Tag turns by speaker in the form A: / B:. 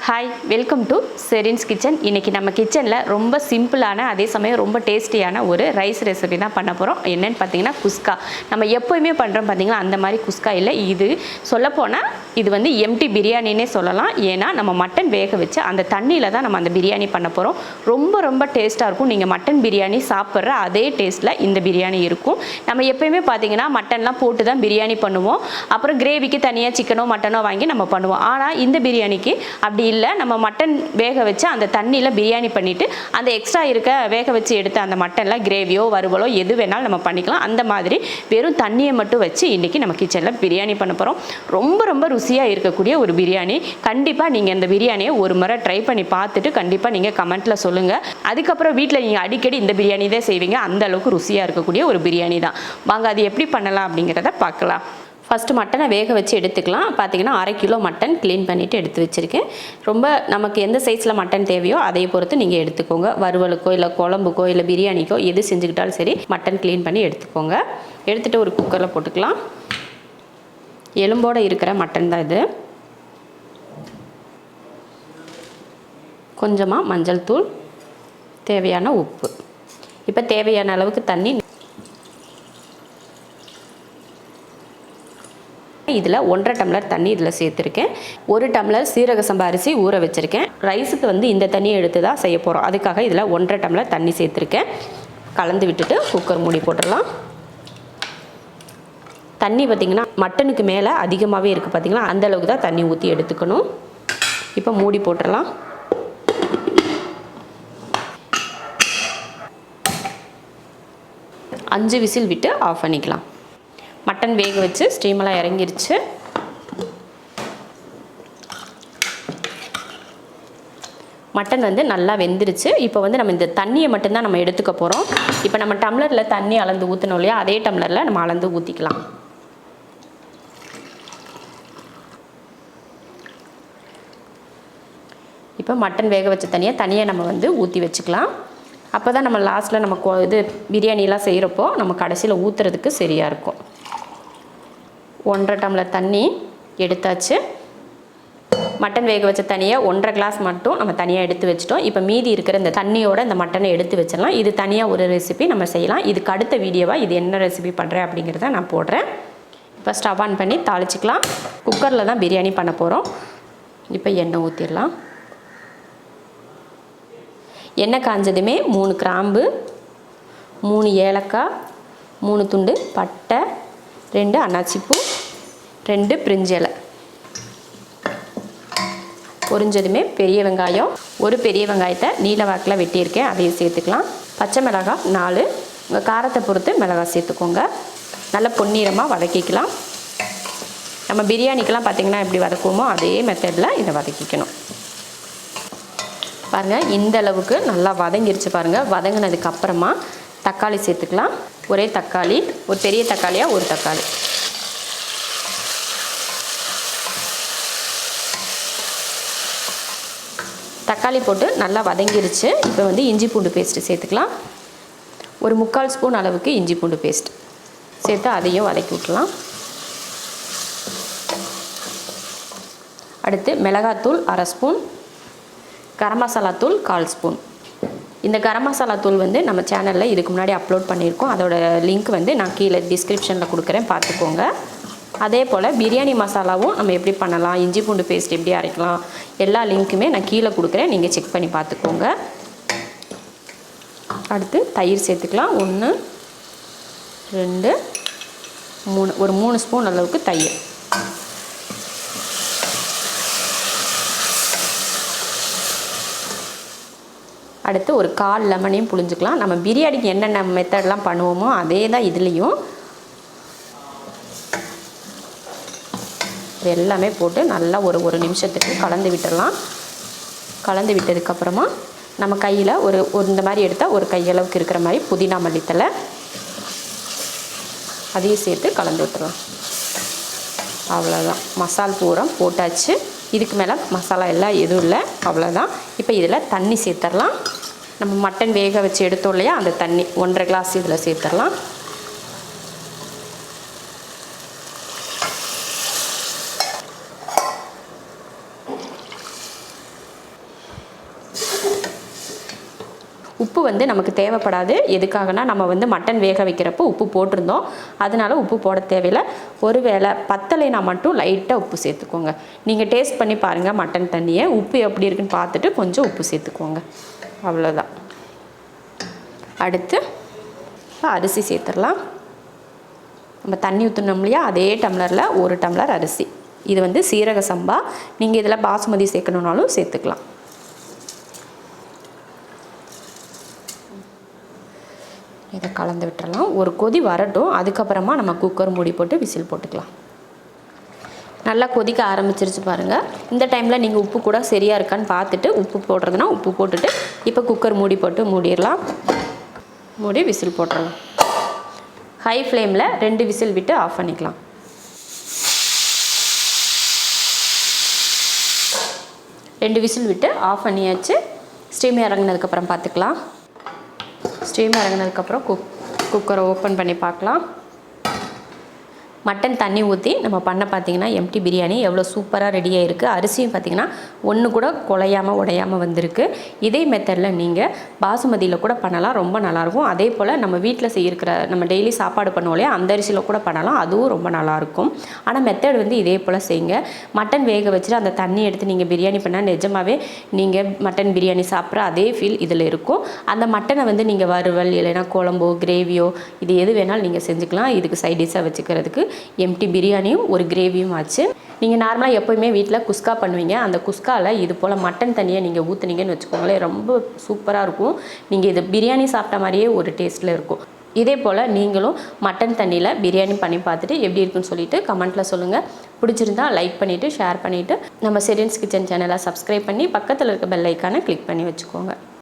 A: Hi, welcome to Sherin's kitchen. இன்றைக்கி நம்ம கிச்சனில் ரொம்ப சிம்பிளான அதே சமயம் ரொம்ப டேஸ்டியான ஒரு ரைஸ் ரெசிபி தான் பண்ண போகிறோம். என்னென்னு பார்த்தீங்கன்னா குஸ்கா. நம்ம எப்போயுமே பண்ணுறோம் பார்த்தீங்கன்னா அந்த மாதிரி குஸ்கா இல்லை. இது சொல்லப்போனால் இது வந்து எம்டி பிரியாணின்னே சொல்லலாம். ஏன்னா நம்ம மட்டன் வேக வச்சு அந்த தண்ணியில் தான் நம்ம அந்த பிரியாணி பண்ண போகிறோம். ரொம்ப ரொம்ப டேஸ்ட்டாக இருக்கும். நீங்கள் மட்டன் பிரியாணி சாப்பிட்ற அதே டேஸ்ட்டில் இந்த பிரியாணி இருக்கும். நம்ம எப்போயுமே பார்த்தீங்கன்னா மட்டன்லாம் போட்டு தான் பிரியாணி பண்ணுவோம். அப்புறம் கிரேவிக்கு தனியாக சிக்கனோ மட்டனோ வாங்கி நம்ம பண்ணுவோம். ஆனால் இந்த பிரியாணிக்கு அப்படி இல்லை. நம்ம மட்டன் வேக வச்சு அந்த தண்ணியில் பிரியாணி பண்ணிவிட்டு அந்த எக்ஸ்ட்ரா இருக்க வேக வச்சு எடுத்த அந்த மட்டனில் கிரேவியோ வறுவலோ எது வேணாலும் நம்ம பண்ணிக்கலாம். அந்த மாதிரி வெறும் தண்ணியை மட்டும் வச்சு இன்றைக்கி நம்ம கிச்சனில் பிரியாணி பண்ண போகிறோம். ரொம்ப ரொம்ப ருசியாக இருக்கக்கூடிய ஒரு பிரியாணி. கண்டிப்பாக நீங்கள் இந்த பிரியாணியை ஒரு முறை ட்ரை பண்ணி பார்த்துட்டு கண்டிப்பாக நீங்கள் கமெண்ட்டில் சொல்லுங்கள். அதுக்கப்புறம் வீட்டில் நீங்கள் அடிக்கடி இந்த பிரியாணி தான் செய்வீங்க. அந்த அளவுக்கு ருசியாக இருக்கக்கூடிய ஒரு பிரியாணி தான். வாங்க அது எப்படி பண்ணலாம் அப்படிங்கிறத பார்க்கலாம். ஃபஸ்ட்டு மட்டனை வேக வச்சு எடுத்துக்கலாம். பார்த்திங்கன்னா 1/2 கிலோ மட்டன் க்ளீன் பண்ணிவிட்டு எடுத்து வச்சுருக்கேன். ரொம்ப நமக்கு எந்த சைஸில் மட்டன் தேவையோ அதை பொறுத்து நீங்கள் எடுத்துக்கோங்க. வறுவலுக்கோ இல்லை குழம்புக்கோ இல்லை பிரியாணிக்கோ எது செஞ்சுக்கிட்டாலும் சரி மட்டன் க்ளீன் பண்ணி எடுத்துக்கோங்க. எடுத்துகிட்டு ஒரு குக்கரில் போட்டுக்கலாம். எலும்போடு இருக்கிற மட்டன் தான் இது. கொஞ்சமாக மஞ்சள் தூள், தேவையான உப்பு. இப்போ தேவையான அளவுக்கு தண்ணி. இதில் 1.5 டம்ளர் தண்ணி இதில் சேர்த்துருக்கேன். 1 டம்ளர் சீரக சம்பா அரிசி ஊற வச்சுருக்கேன். ரைஸுக்கு வந்து இந்த தண்ணியை எடுத்து தான் செய்ய போகிறோம். அதுக்காக இதில் 1.5 டம்ளர் தண்ணி சேர்த்துருக்கேன். கலந்து விட்டுட்டு குக்கர் மூடி போட்டுடலாம். தண்ணி பார்த்திங்கன்னா மட்டனுக்கு மேலே அதிகமாகவே இருக்குது. பார்த்திங்களா, அந்தளவுக்கு தான் தண்ணி ஊற்றி எடுத்துக்கணும். இப்போ மூடி போட்டுடலாம். அஞ்சு விசில் விட்டு ஆஃப் பண்ணிக்கலாம். மட்டன் வேக வச்சு ஸ்டீமெல்லாம் இறங்கிருச்சு. மட்டன் வந்து நல்லா வெந்துருச்சு. இப்போ வந்து நம்ம இந்த தண்ணியை மட்டும்தான் நம்ம எடுத்துக்க போகிறோம். இப்போ நம்ம டம்ளரில் தண்ணி அளந்து ஊற்றணும் இல்லையா, அதே டம்ளரில் நம்ம அளந்து ஊற்றிக்கலாம். இப்போ மட்டன் வேக வச்ச தனியை நம்ம வந்து ஊற்றி வச்சுக்கலாம். அப்போ தான் நம்ம லாஸ்ட்டில் நம்ம இது பிரியாணிலாம் செய்கிறப்போ நம்ம கடைசியில் ஊற்றுறதுக்கு சரியாக இருக்கும். 1.5 டம்ளர் தண்ணி எடுத்தாச்சு. மட்டன் வேக வச்ச தண்ணியை 1.5 கிளாஸ் மட்டும் நம்ம தனியாக எடுத்து வச்சிட்டோம். இப்போ மீதி இருக்கிற இந்த தண்ணியோட இந்த மட்டனை எடுத்து வச்சிடலாம். இது தனியாக ஒரு ரெசிபி நம்ம செய்யலாம். இதுக்கு அடுத்த வீடியோவாக இது என்ன ரெசிபி பண்ணுறேன் அப்படிங்கிறத நான் போடுறேன். இப்போ ஸ்டவ் ஆன் பண்ணி தாளிச்சிக்கலாம். குக்கரில் தான் பிரியாணி பண்ண போகிறோம். இப்போ எண்ணெய் ஊற்றிடலாம். எண்ணெய் காஞ்சதுமே 3 கிராம்பு, 3 ஏலக்காய், 3 துண்டு பட்டை, 2 அன்னாச்சிப்பூ, 2 பிரிஞ்சி இலை. பொரிஞ்சதுமே பெரிய வெங்காயம், ஒரு பெரிய வெங்காயத்தை நீல வாக்கில் வெட்டியிருக்கேன், அதையும் சேர்த்துக்கலாம். பச்சை மிளகாய் 4, உங்கள் காரத்தை பொறுத்து மிளகாய் சேர்த்துக்கோங்க. நல்லா பொன்னிறமாக வதக்கிக்கலாம். நம்ம பிரியாணிக்கெலாம் பார்த்திங்கன்னா எப்படி வதக்குவோமோ அதே மெத்தடில் இதை வதக்கிக்கணும். பாருங்கள், இந்த அளவுக்கு நல்லா வதங்கிருச்சு பாருங்கள். வதங்கினதுக்கப்புறமா தக்காளி சேர்த்துக்கலாம். ஒரே தக்காளி, ஒரு பெரிய தக்காளியாக ஒரு தக்காளி. தக்காளி போட்டு நல்லா வதங்கிருச்சு. இப்போ வந்து இஞ்சி பூண்டு பேஸ்ட்டு சேர்த்துக்கலாம். ஒரு 3/4 ஸ்பூன் அளவுக்கு இஞ்சி பூண்டு பேஸ்ட் சேர்த்து அதையும் வதக்கி விட்டுலாம். அடுத்து மிளகாத்தூள் 1/2 ஸ்பூன், கரம் மசாலா தூள் 1/4 ஸ்பூன். இந்த கரம் மசாலா தூள் வந்து நம்ம சேனலில் இதுக்கு முன்னாடி அப்லோட் பண்ணியிருக்கோம். அதோட லிங்க் வந்து நான் கீழே டிஸ்கிரிப்ஷனில் கொடுக்குறேன், பார்த்துக்கோங்க. அதே போல் பிரியாணி மசாலாவும் நம்ம எப்படி பண்ணலாம், இஞ்சி பூண்டு பேஸ்ட் எப்படி அரைக்கலாம், எல்லா லிங்க்குமே நான் கீழே கொடுக்குறேன், நீங்கள் செக் பண்ணி பார்த்துக்கோங்க. அடுத்து தயிர் சேர்த்துக்கலாம். 1, 2, 3, ஒரு 3 ஸ்பூன் அளவுக்கு தயிர். அடுத்து ஒரு 1/4 லெமனையும் புழிஞ்சுக்கலாம். நம்ம பிரியாணிக்கு என்னென்ன மெத்தட்லாம் பண்ணுவோமோ அதே தான் இதுலேயும். எல்லாமே போட்டு நல்லா ஒரு நிமிஷத்துக்கு கலந்து விட்டுடலாம். கலந்து விட்டதுக்கப்புறமா நம்ம கையில் ஒரு இந்த மாதிரி எடுத்தால் ஒரு கையளவுக்கு இருக்கிற மாதிரி புதினா மல்லித்தலை அதையும் சேர்த்து கலந்து விட்டுறலாம். அவ்வளோதான், மசால் பூரா போட்டாச்சு. இதுக்கு மேலே மசாலா எல்லாம் எதுவும் இல்லை, அவ்வளோதான். இப்போ இதில் தண்ணி சேர்த்துடலாம். நம்ம மட்டன் வேக வச்சு எடுத்தோம் இல்லையா, அந்த தண்ணி 1.5 கிளாஸ் இதில் சேர்த்துடலாம். உப்பு வந்து நமக்கு தேவைப்படாது. எதுக்காகனா நம்ம வந்து மட்டன் வேக வைக்கிறப்போ உப்பு போட்டிருந்தோம், அதனால உப்பு போட தேவையில்லை. ஒருவேளை பத்தலைனா மட்டும் லைட்டாக உப்பு சேர்த்துக்கோங்க. நீங்கள் டேஸ்ட் பண்ணி பாருங்கள் மட்டன் தண்ணியை, உப்பு எப்படி இருக்குன்னு பார்த்துட்டு கொஞ்சம் உப்பு சேர்த்துக்கோங்க. அவ்வளோதான். அடுத்து அரிசி சேர்த்துடலாம். நம்ம தண்ணி ஊற்றணும் இல்லையா, அதே டம்ளரில் 1 டம்ளர் அரிசி. இது வந்து சீரக சம்பா. நீங்கள் இதில் பாசுமதி சேர்க்கணுன்னாலும் சேர்த்துக்கலாம். இதை கலந்து விட்டுறலாம். ஒரு கொதி வரட்டும், அதுக்கப்புறமா நம்ம குக்கர் மூடி போட்டு விசில் போட்டுக்கலாம். நல்லா கொதிக்க ஆரம்பிச்சிருச்சு பாருங்கள். இந்த டைமில் நீங்கள் உப்பு கூட சரியாக இருக்கான்னு பார்த்துட்டு உப்பு போடுறதுனா உப்பு போட்டுட்டு இப்போ குக்கர் மூடி போட்டு மூடிடலாம். மூடி விசில் போட்டுடலாம். ஹை ஃப்ளேமில் 2 விசில் விட்டு ஆஃப் பண்ணிக்கலாம். ரெண்டு விசில் விட்டு ஆஃப் பண்ணியாச்சு. ஸ்டீம் இறங்கினதுக்கப்புறம் பார்த்துக்கலாம். ஸ்டீம் இறங்கினதுக்கப்புறம் குக்கரை ஓப்பன் பண்ணி பார்க்கலாம். மட்டன் தண்ணி ஊற்றி நம்ம பண்ண பார்த்திங்கன்னா எம்டி பிரியாணி எவ்வளோ சூப்பராக ரெடியாக இருக்குது. அரிசியும் பார்த்திங்கன்னா ஒன்று கூட குலையாமல் உடையாமல் வந்திருக்கு. இதே மெத்தடில் நீங்கள் பாசுமதியில் கூட பண்ணலாம், ரொம்ப நல்லாயிருக்கும். அதே போல் நம்ம வீட்டில் செய்கிற நம்ம டெய்லி சாப்பாடு பண்ணுவோம் இல்லையா, அந்த அரிசியில் கூட பண்ணலாம், அதுவும் ரொம்ப நல்லாயிருக்கும். ஆனால் மெத்தட் வந்து இதே போல் செய்யுங்க. மட்டன் வேக வச்சுட்டு அந்த தண்ணி எடுத்து நீங்கள் பிரியாணி பண்ணால் நிஜமாகவே நீங்கள் மட்டன் பிரியாணி சாப்பிட்ற அதே ஃபீல் இதில் இருக்கும். அந்த மட்டனை வந்து நீங்கள் வறுவல் இல்லைனா குழம்போ கிரேவியோ இது எது வேணாலும் நீங்கள் செஞ்சுக்கலாம். இதுக்கு சைட் டிஷ்ஷாக வச்சுக்கிறதுக்கு எம்டி பிரியாணியும் ஒரு கிரேவியும் ஆச்சு. நீங்கள் நார்மலாக எப்போயுமே வீட்டில் குஸ்கா பண்ணுவீங்க, அந்த குஸ்காவில் இது போல் மட்டன் தண்ணியை நீங்கள் ஊற்றுனீங்கன்னு வச்சுக்கோங்களேன், ரொம்ப சூப்பராக இருக்கும். நீங்கள் இது பிரியாணி சாப்பிட்ட மாதிரியே ஒரு டேஸ்ட்டில் இருக்கும். இதே போல் நீங்களும் மட்டன் தண்ணியில் பிரியாணி பண்ணி பார்த்துட்டு எப்படி இருக்குன்னு சொல்லிட்டு கமெண்ட்டில் சொல்லுங்கள். பிடிச்சிருந்தா லைக் பண்ணிவிட்டு ஷேர் பண்ணிவிட்டு நம்ம ஷெரின்ஸ் கிச்சன் சேனலை சப்ஸ்கிரைப் பண்ணி பக்கத்தில் இருக்க பெல் ஐக்கானை கிளிக் பண்ணி வச்சுக்கோங்க.